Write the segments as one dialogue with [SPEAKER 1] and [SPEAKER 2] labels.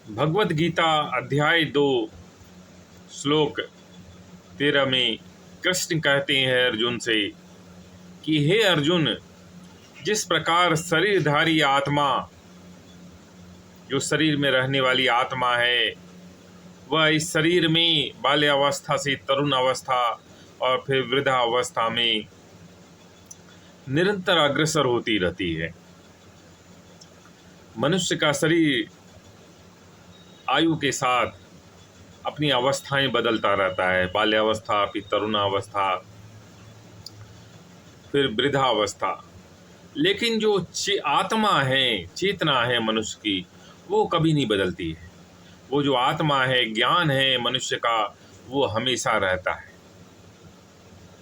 [SPEAKER 1] भगवद गीता अध्याय 2 श्लोक 13 में कृष्ण कहते हैं अर्जुन से कि हे अर्जुन, जिस प्रकार शरीरधारी आत्मा, जो शरीर में रहने वाली आत्मा है, वह इस शरीर में बाल्यावस्था से तरुण अवस्था और फिर वृद्धावस्था में निरंतर अग्रसर होती रहती है। मनुष्य का शरीर आयु के साथ अपनी अवस्थाएं बदलता रहता है, बाल्यावस्था, फिर तरुणावस्था, फिर वृद्धावस्था। लेकिन जो आत्मा है, चेतना है मनुष्य की, वो कभी नहीं बदलती है। वो जो आत्मा है, ज्ञान है मनुष्य का, वो हमेशा रहता है।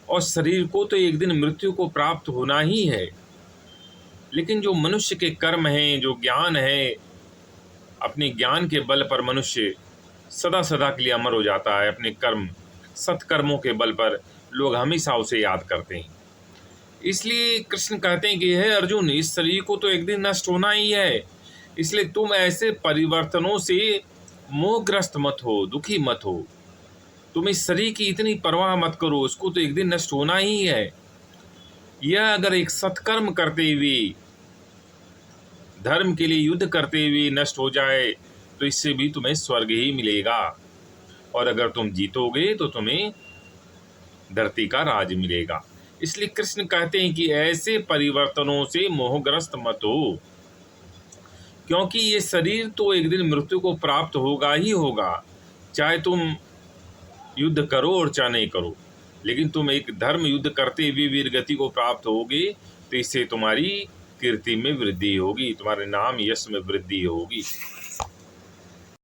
[SPEAKER 1] और शरीर को तो एक दिन मृत्यु को प्राप्त होना ही है, लेकिन जो मनुष्य के कर्म हैं, जो ज्ञान है, अपने ज्ञान के बल पर मनुष्य सदा सदा के लिए अमर हो जाता है। अपने कर्म, सत्कर्मों के बल पर लोग हमेशा उसे याद करते हैं। इसलिए कृष्ण कहते हैं कि हे अर्जुन, इस शरीर को तो एक दिन नष्ट होना ही है, इसलिए तुम ऐसे परिवर्तनों से मोहग्रस्त मत हो, दुखी मत हो। तुम इस शरीर की इतनी परवाह मत करो, उसको तो एक दिन नष्ट होना ही है। यह अगर एक सत्कर्म करते हुए, धर्म के लिए युद्ध करते हुए नष्ट हो जाए तो इससे भी तुम्हें स्वर्ग ही मिलेगा, और अगर तुम जीतोगे तो तुम्हें धरती का राज मिलेगा। इसलिए कृष्ण कहते हैं कि ऐसे परिवर्तनों से मोहग्रस्त मत हो, क्योंकि ये शरीर तो एक दिन मृत्यु को प्राप्त होगा ही होगा, चाहे तुम युद्ध करो और चाहे नहीं करो। लेकिन तुम एक धर्म युद्ध करते हुए वीरगति को प्राप्त होगे तो इससे तुम्हारी कीर्ति में वृद्धि होगी, तुम्हारे नाम यश में वृद्धि होगी।